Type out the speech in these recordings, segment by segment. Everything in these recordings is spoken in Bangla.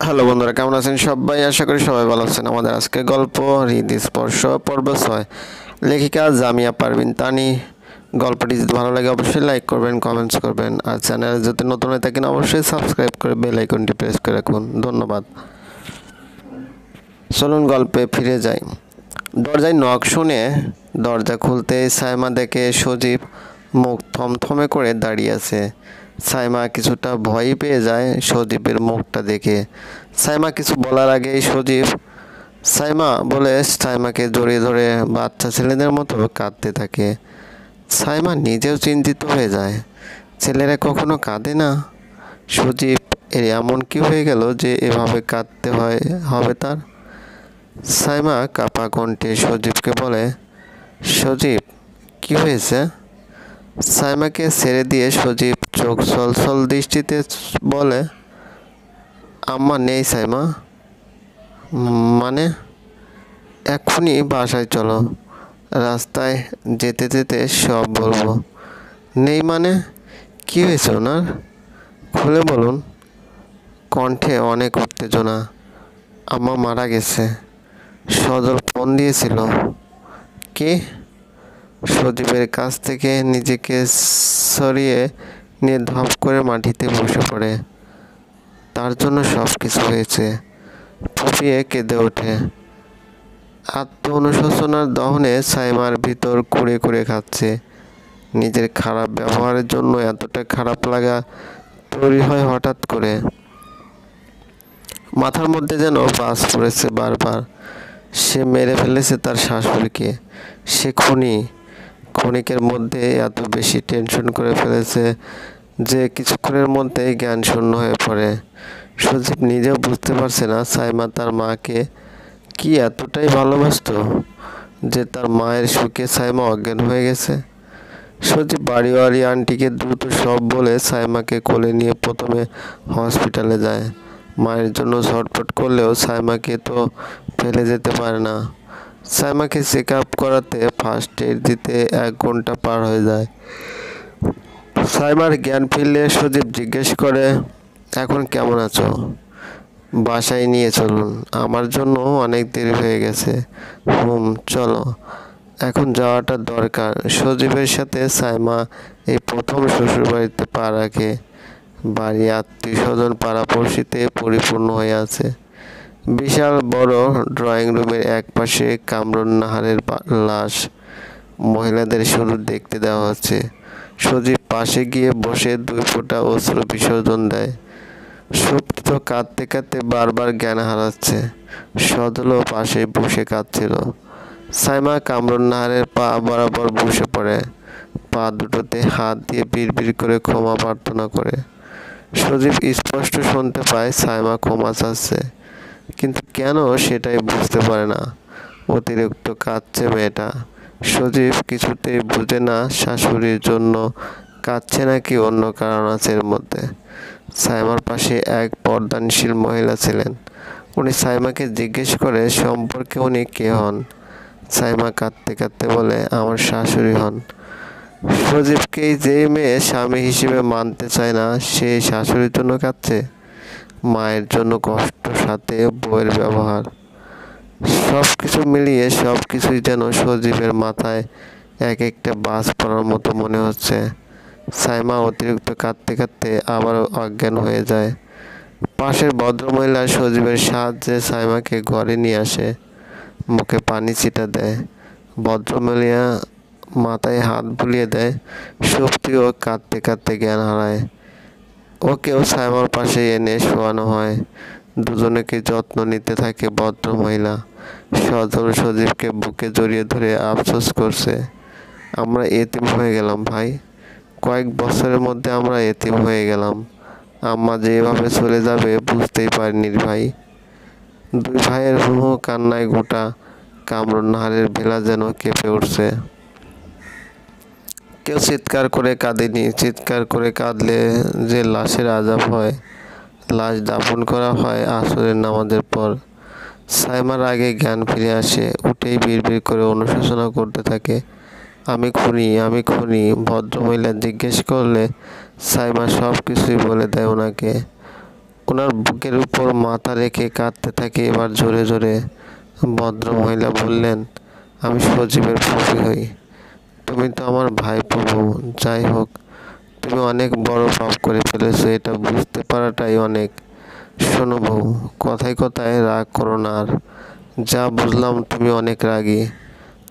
হ্যালো বন্ধুরা, কেমন আছেন সবাই? আশা করি সবাই ভালো আছেন। আমাদের আজকে গল্প হৃদস্পর্শ পর্ব 6, লেখিকা জামিয়া পারভিন তানি। গল্পটি যদি ভালো লাগে অবশ্যই লাইক করবেন, কমেন্টস করবেন, আর চ্যানেলে যদি নতুন হয়ে থাকেন অবশ্যই সাবস্ক্রাইব করে বেল আইকনটি প্রেস করে রাখুন। ধন্যবাদ। চলুন গল্পে ফিরে যাই। দরজায় নক শুনে দরজা খুলতেই সাইমা দেখে সজীব মুখ থমথমে করে দাঁড়িয়ে আছে। সাইমা কিছুটা ভয় পেয়ে যায় সজীবের মুখটা দেখে। সাইমা কিছু বলার আগেই সজীব সাইমা বলে সাইমাকে জড়িয়ে ধরে বাচ্চা ছেলেদের মতো কাঁদতে থাকে। সাইমা নিজেও চিন্তিত হয়ে যায়। ছেলেরা কখনো কাঁদে না। সজীব এর এমন কি হয়ে গেল যে এভাবে কাঁদতে হবে তার? সাইমা কাপা কণ্ঠে সজীবকে বলে, সজীব কি হয়েছে? সাইমাকে ছেড়ে দিয়ে সজীব চোখ ছলছল দৃষ্টিতে বলে, আম্মা নেই সাইমা। মানে? এক্ষুনি বাসায় চলো, রাস্তায় যেতে যেতে সব বলবো। নেই মানে? কি হয়েছে ওনার? খুলে বলুন। কণ্ঠে অনেক উত্তেজনা। আম্মা মারা গেছে। সজল ফোন দিয়েছিল। কে? সজীবের কাছ থেকে নিজেকে সরিয়ে নিয়ে ধপ করে মাটিতে বসে পড়ে। তার জন্য সব কিছু হয়েছে। ফুপিয়ে কেঁদে ওঠে। আত্ম অনুশোচনার দহনে সাইমার ভিতর কুড়ে কুড়ে খাচ্ছে। নিজের খারাপ ব্যবহারের জন্য এতটা খারাপ লাগা তৈরি হয় হঠাৎ করে। মাথার মধ্যে যেন বাজ পড়েছে বারবার। সে মেরে ফেলেছে তার শাশুড়িকে। সে খুনি। ক্ষণিকের মধ্যে এত বেশি টেনশন করে ফেলেছে যে কিছুক্ষণের মধ্যেই জ্ঞান শূন্য হয়ে পড়ে। সজীব নিজেও বুঝতে পারছে না সাইমা তার মাকে কি এতটাই ভালোবাসতো যে তার মায়ের সুখে সাইমা অজ্ঞান হয়ে গেছে। সজীব বাড়িওয়ালি আন্টিকে দ্রুত সব বলে সাইমাকে কোলে নিয়ে প্রথমে হসপিটালে যায়। মায়ের জন্য ছটফট করলেও সাইমাকে তো ফেলে যেতে পারে না। সাইমাকে চেক আপ করাতে ফার্স্ট এড দিতে 1 ঘন্টা পার হয়ে যায়। সাইমার জ্ঞান ফিরলে সজীব জিজ্ঞেস করে, এখন কেমন আছো? বাসায় নিয়ে চলুন, আমার জন্য অনেক দেরি হয়ে গেছে। চলো, এখন যাওয়াটা দরকার। সজীবের সাথে সাইমা এই প্রথম শ্বশুরবাড়িতে পা রাখে। বাড়ি আত্মীয় স্বজন পাড়াপড়শিতে পরিপূর্ণ হয়ে আছে। বিশাল বড় ড্রয়িং রুমের এক পাশে কামরুন নাহারের লাশ। মহিলাদের শুরু দেখতে দেওয়া হচ্ছে। সজীব পাশে গিয়ে বসে 2 ফোঁটা অশ্রু বিসর্জন দেয়। সুপ্ত কাঁদতে কাঁদতে বারবার জ্ঞান হারাচ্ছে। সজলও পাশে বসে কাঁদছিল। সাইমা কামরুন নাহারের পা বরাবর বসে পড়ে। পা দুটোতে হাত দিয়ে বিড়বিড় করে ক্ষমা প্রার্থনা করে। সজীব স্পষ্ট শুনতে পায় সাইমা ক্ষমা চাচ্ছে, কিন্তু কেন সেটাই বুঝতে পারে না। অতিরিক্ত কাঁদছে মেয়েটা। সজীব কিছুতেই বুঝে না শাশুড়ির জন্য কাঁদছে নাকি অন্য কারণ আছে এর মধ্যে। সাইমার পাশে এক পর্দানশীল মহিলা ছিলেন। উনি সাইমাকে জিজ্ঞেস করে সম্পর্কে উনি কে হন। সাইমা কাঁদতে কাঁদতে বলে, আমার শাশুড়ি হন। সজীবকেই যেই মেয়ে স্বামী হিসেবে মানতে চায় না সেই শাশুড়ির জন্য কাঁদছে। মায়ের জন্য কষ্ট, সাথে বউয়ের ব্যবহার, সব কিছু মিলিয়ে সব কিছুই যেন সজীবের মাথায় এক একটা বাজ পড়ার মতো মনে হচ্ছে। সাইমা অতিরিক্ত কাঁদতে কাঁদতে আবার অজ্ঞান হয়ে যায়। পাশের ভদ্রমহিলা সজীবের সাহায্যে সাইমাকে ঘরে নিয়ে আসে। মুখে পানি ছিটা দেয়। ভদ্রমহিলা মাথায় হাত বুলিয়ে দেয়। শক্তিও কাঁদতে কাঁদতে জ্ঞান হারায়। ওকেও সাইমার পাশে এনে শোয়ানো হয়। দুজনেকে যত্ন নিতে থাকে ভদ্রমহিলা। সজল সজীবকে বুকে জড়িয়ে ধরে আফসোস করছে, আমরা এতিম হয়ে গেলাম ভাই। কয়েক বছরের মধ্যে আমরা এতিম হয়ে গেলাম। আম্মা যে এভাবে চলে যাবে বুঝতেই পারিনি ভাই। 2 ভাইয়ের হু হু কান্নায় গোটা কামরুন নাহারের ভেলা যেন কেঁপে উঠছে। কেউ চিৎকার করে কাঁদেনি। চিৎকার করে কাঁদলে যে লাশের আযাব হয়। লাশ দাফন করা হয় আসরের নামাজের পর। সাইমার আগে জ্ঞান ফিরে আসে। উঠেই বিড়বিড় করে অনুশোচনা করতে থাকে, আমি খুনি, আমি খুনি। ভদ্রমহিলা জিজ্ঞেস করলে সাইমা সব কিছুই বলে দেয় ওনাকে। ওনার বুকের উপর মাথা রেখে কাঁদতে থাকে এবার জোরে জোরে। ভদ্র মহিলা বললেন, আমি সজীবের ফুফি হই। তুমি তো আমার ভাইপো বউ। যাই হোক, তুমি অনেক বড় পাপ করে ফেলেছো, এটা বুঝতে পারাটাই অনেক। শোনো বউ, কথায় কথায় রাগ করো না আর। যা বুঝলাম তুমি অনেক রাগী,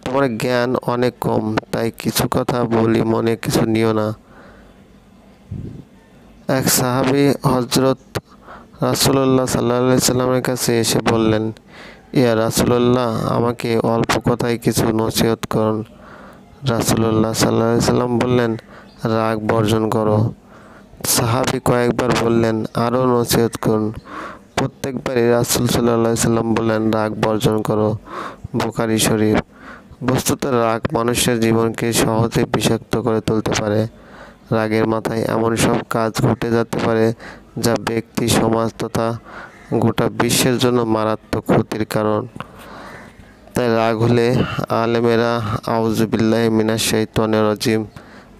তোমার জ্ঞান অনেক কম, তাই কিছু কথা বলি, মনে কিছু নিও না। এক সাহাবী হযরত রাসূলুল্লাহ সাল্লাল্লাহু আলাইহি সাল্লামের কাছে এসে বললেন, ইয়া রাসূলুল্লাহ, আমাকে অল্প কথায় কিছু নসিহত করুন। রাসূলুল্লাহ সাল্লাল্লাহু আলাইহি সাল্লাম বললেন, রাগ বর্জন করো। সাহাবী কয়েকবার বললেন, আরও নসিহত করুন। প্রত্যেকবারই রাসূল সাল্লাল্লাহু আলাইহি সাল্লাম বললেন, রাগ বর্জন করো। বুখারী শরীফ। বস্তুত রাগ মানুষের জীবনকে সহজে বিষাক্ত করে তুলতে পারে। রাগের মাথায় এমন সব কাজ ঘটে যেতে পারে যা ব্যক্তি, সমাজ তথা গোটা বিশ্বের জন্য মারাত্মক ক্ষতির কারণ। তাই রাগ হলে আলেমেরা আউযু বিল্লাহি মিনাশ শাইতানির রাজিম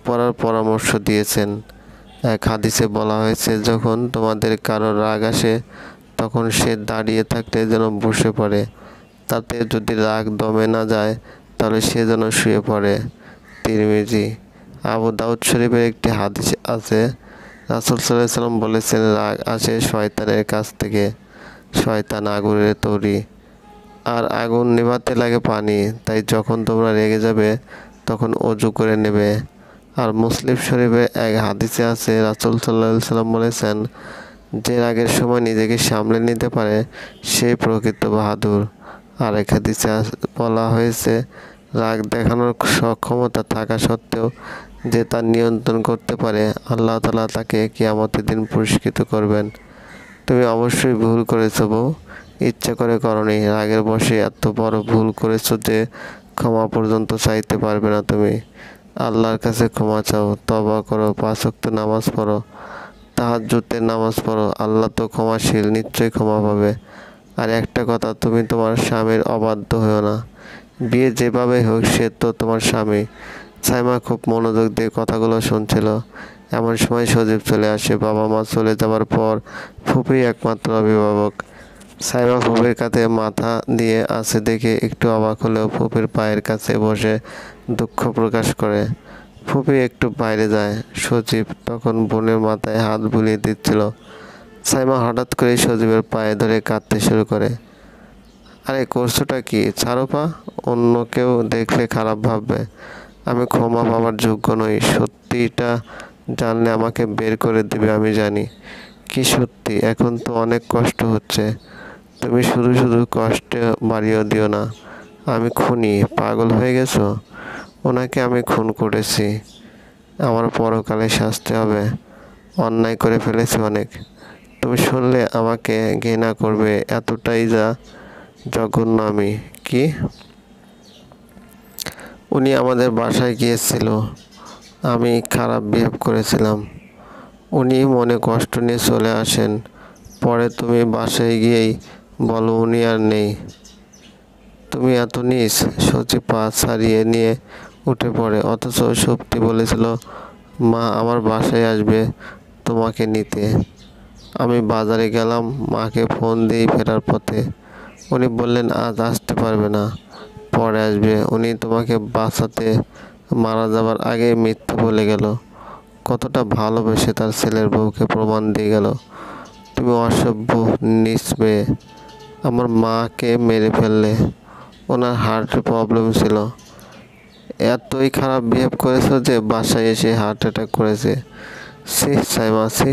পড়ার পরামর্শ দিয়েছেন। এক হাদিসে বলা হয়েছে, যখন তোমাদের কারো রাগ আসে তখন সে দাঁড়িয়ে থাকলে যেন বসে পড়ে, তাতে যদি রাগ দমে না যায় তাহলে সে যেন শুয়ে পড়ে। তিরমিজি। আবু দাউদ শরীফের একটি হাদিস আছে, রাসূল সাল্লাল্লাহু আলাইহি সাল্লাম বলেছেন, রাগ আসে শয়তানের কাছ থেকে। শয়তান আগুনের তৈরি, আর আগুন নেভাতে লাগে পানি। তাই যখন তোমরা রেগে যাবে তখন ওযু করে নেবে। আর মুসলিম শরীফে এক হাদিসে আছে, রাসূল সাল্লাল্লাহু আলাইহি সাল্লাম বলেছেন, যে রাগের সময় নিজেকে সামলে নিতে পারে সেই প্রকৃত বাহাদুর। আর এক হাদিসে বলা হয়েছে, রাগ দেখানোর সক্ষমতা থাকা সত্ত্বেও যে তা নিয়ন্ত্রণ করতে পারে, আল্লাহ তাআলা তাকে কিয়ামতের দিন পুরস্কৃত করবেন। তুমি অবশ্যই ভুল করেছো বউ, ইচ্ছা করে করনি। রাগের বশে এত বড় ভুল করেছো যে ক্ষমা পর্যন্ত চাইতে পারবে না তুমি। আল্লাহর কাছে ক্ষমা চাও, তওবা করো, 5 ওয়াক্ত নামাজ পড়ো, তাহাজ্জুদের নামাজ পড়ো। আল্লাহ তো ক্ষমাশীল, নিশ্চয়ই ক্ষমা পাবে। আর একটা কথা, তুমি তোমার স্বামীর অবাধ্য হও না। বিয়ে যেভাবে হোক, সে তো তোমার স্বামী। সাইমা খুব মনোযোগ দিয়ে কথাগুলো শুনছিল। এমন সময় সজীব চলে আসে। বাবা মা চলে যাওয়ার পর ফুপি একমাত্র অভিভাবক। সাইমা ফুপির কাঁধে মাথা দিয়ে আছে দেখে একটু অবাক হলেও ফুপির পায়ের কাছে বসে দুঃখ প্রকাশ করে। ফুপি একটু বাইরে যায়। সজীব তখন বোনের মাথায় হাত বুলিয়ে দিচ্ছিল। সাইমা হঠাৎ করে সজীবের পায়ে ধরে কাঁদতে শুরু করে। আরে করছোটা কি? ছাড়ো পা, অন্য কেউ দেখলে খারাপ ভাববে। আমি ক্ষমা পাওয়ার যোগ্য নই। সত্যিটা জানলে আমাকে বের করে দিবে, আমি জানি। কি সত্যি? এখন তো অনেক কষ্ট হচ্ছে। তুমি শুধু শুধু কষ্ট বাড়িয়ে দিও না। আমি খুনি, পাগল হয়ে গেছো? ওনাকে আমি খুন করেছি, আমার পরকালে শাস্তি হবে। অন্যায় করে ফেলেছি অনেক। তুমি শুনলে আমাকে ঘৃণা করবে, এতটাই যা জঘন্য আমি। কি? উনি আমাদের বাসায় গিয়েছিল, আমি খারাপ বিহেভ করেছিলাম। উনি মনে কষ্ট নিয়ে চলে আসেন। পরে তুমি বাসায় গিয়েই বলো উনি আর নেই। তুমি এত নীচ? সজীব পা ছাড়িয়ে নিয়ে উঠে পড়ে। অথচ সত্যি বলেছিল মা আমার বাসায় আসবে তোমাকে নিতে। আমি বাজারে গেলাম, মাকে ফোন দিই ফেরার পথে। উনি বললেন আজ আসতে পারবে না, পরে আসবে। উনি তোমাকে বাঁচাতে মারা যাবার আগে মিথ্যে বলে গেল। কতটা ভালোবেসে তার ছেলের বউকে প্রমাণ দিয়ে গেল। তুমি অসভ্য, নীচ মেয়ে। আমার মাকে মেরে ফেললে। ওনার হার্টের প্রবলেম ছিল। এতই খারাপ বিহেভ করেছো যে বাসায় এসে হার্ট অ্যাটাক করেছে। ছি সাইমা, ছি।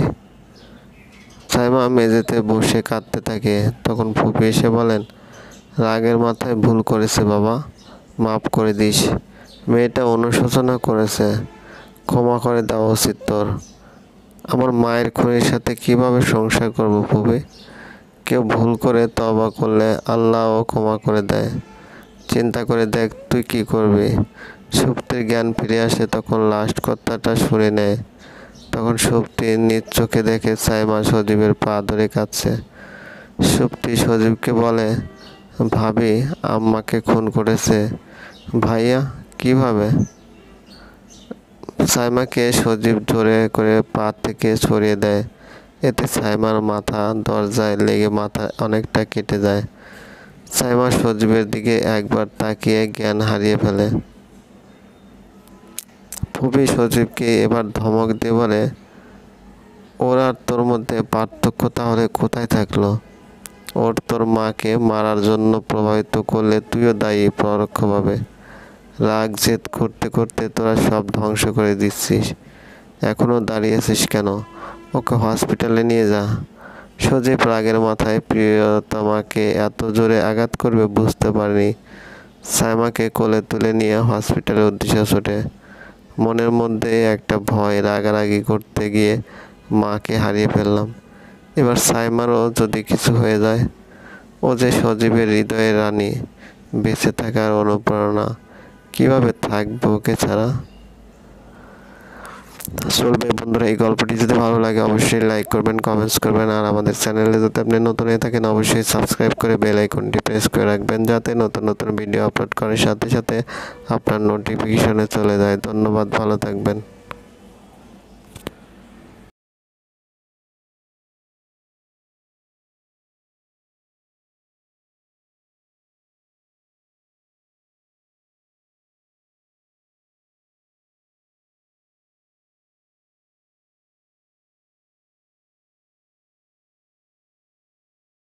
সাইমা মেঝেতে বসে কাঁদতে থাকে। তখন ফুপি এসে বলেন, রাগের মাথায় ভুল করেছে বাবা, মাফ করে দিস। মেয়েটা অনুশোচনা করেছে, ক্ষমা করে দেওয়া উচিত তোর। আমার মায়ের খুনির সাথে কিভাবে সংসার করবো ফুপি? কেউ ভুল করে তওবা করলে আল্লাহও ক্ষমা করে দেয়। চিন্তা করে দেখ তুই কি করবি। সুপ্তির জ্ঞান ফিরে আসে, তখন লাস্ট কথাটা শুনে নেয়। তখন সুপ্তি নিজ চোখে দেখে সাইমা সজীবের পা ধরে কাঁদছে। সুপ্তি সজীবকে বলে, ভাবি আম্মাকে খুন করেছে। ভাইয়া, কিভাবে? সাইমাকে সজীব জোরে করে পা থেকে সরিয়ে দেয় এতে সাইমার মাথা দরজায় লেগে মাথা অনেকটা কেটে যায়। সাইমা সজীবের দিকে একবার তাকিয়ে জ্ঞান হারিয়ে ফেলে। ফুপি সজীবকে এবার ধমক দিয়ে বলে, ওর আর তোর মধ্যে পার্থক্য তাহলে কোথায় থাকলো? ওর তোর মাকে মারার জন্য প্রভাবিত করলে তুইও দায়ী পরোক্ষভাবে। রাগ জেদ করতে করতে তোরা সব ধ্বংস করে দিচ্ছিস। এখনও দাঁড়িয়ে আছিস কেন? ওকে হসপিটালে নিয়ে যা। সজীব রাগের মাথায় প্রিয়তমাকে এত জোরে আঘাত করবে বুঝতে পারেনি। সাইমাকে কোলে তুলে নিয়ে হসপিটালের উদ্দেশ্যে ছোটে। মনের মধ্যে একটা ভয়, রাগারাগি করতে গিয়ে মাকে হারিয়ে ফেললাম। এবার সাইমারও যদি কিছু হয়ে যায়। ও যে সজীবের হৃদয়ের রানী, বেঁচে থাকার অনুপ্রেরণা, কিভাবে থাকবো ওকে ছাড়া? চলবে বন্ধুরা, এই গল্পটি যদি ভালো লাগে অবশ্যই লাইক করবেন, কমেন্টস করবেন, আর আমাদের চ্যানেলে যদি আপনি নতুন হয়ে থাকেন অবশ্যই সাবস্ক্রাইব করে বেল আইকনটি প্রেস করে রাখবেন, যাতে নতুন নতুন ভিডিও আপলোড করার সাথে সাথে আপনার নোটিফিকেশনে চলে যায়। ধন্যবাদ, ভালো থাকবেন।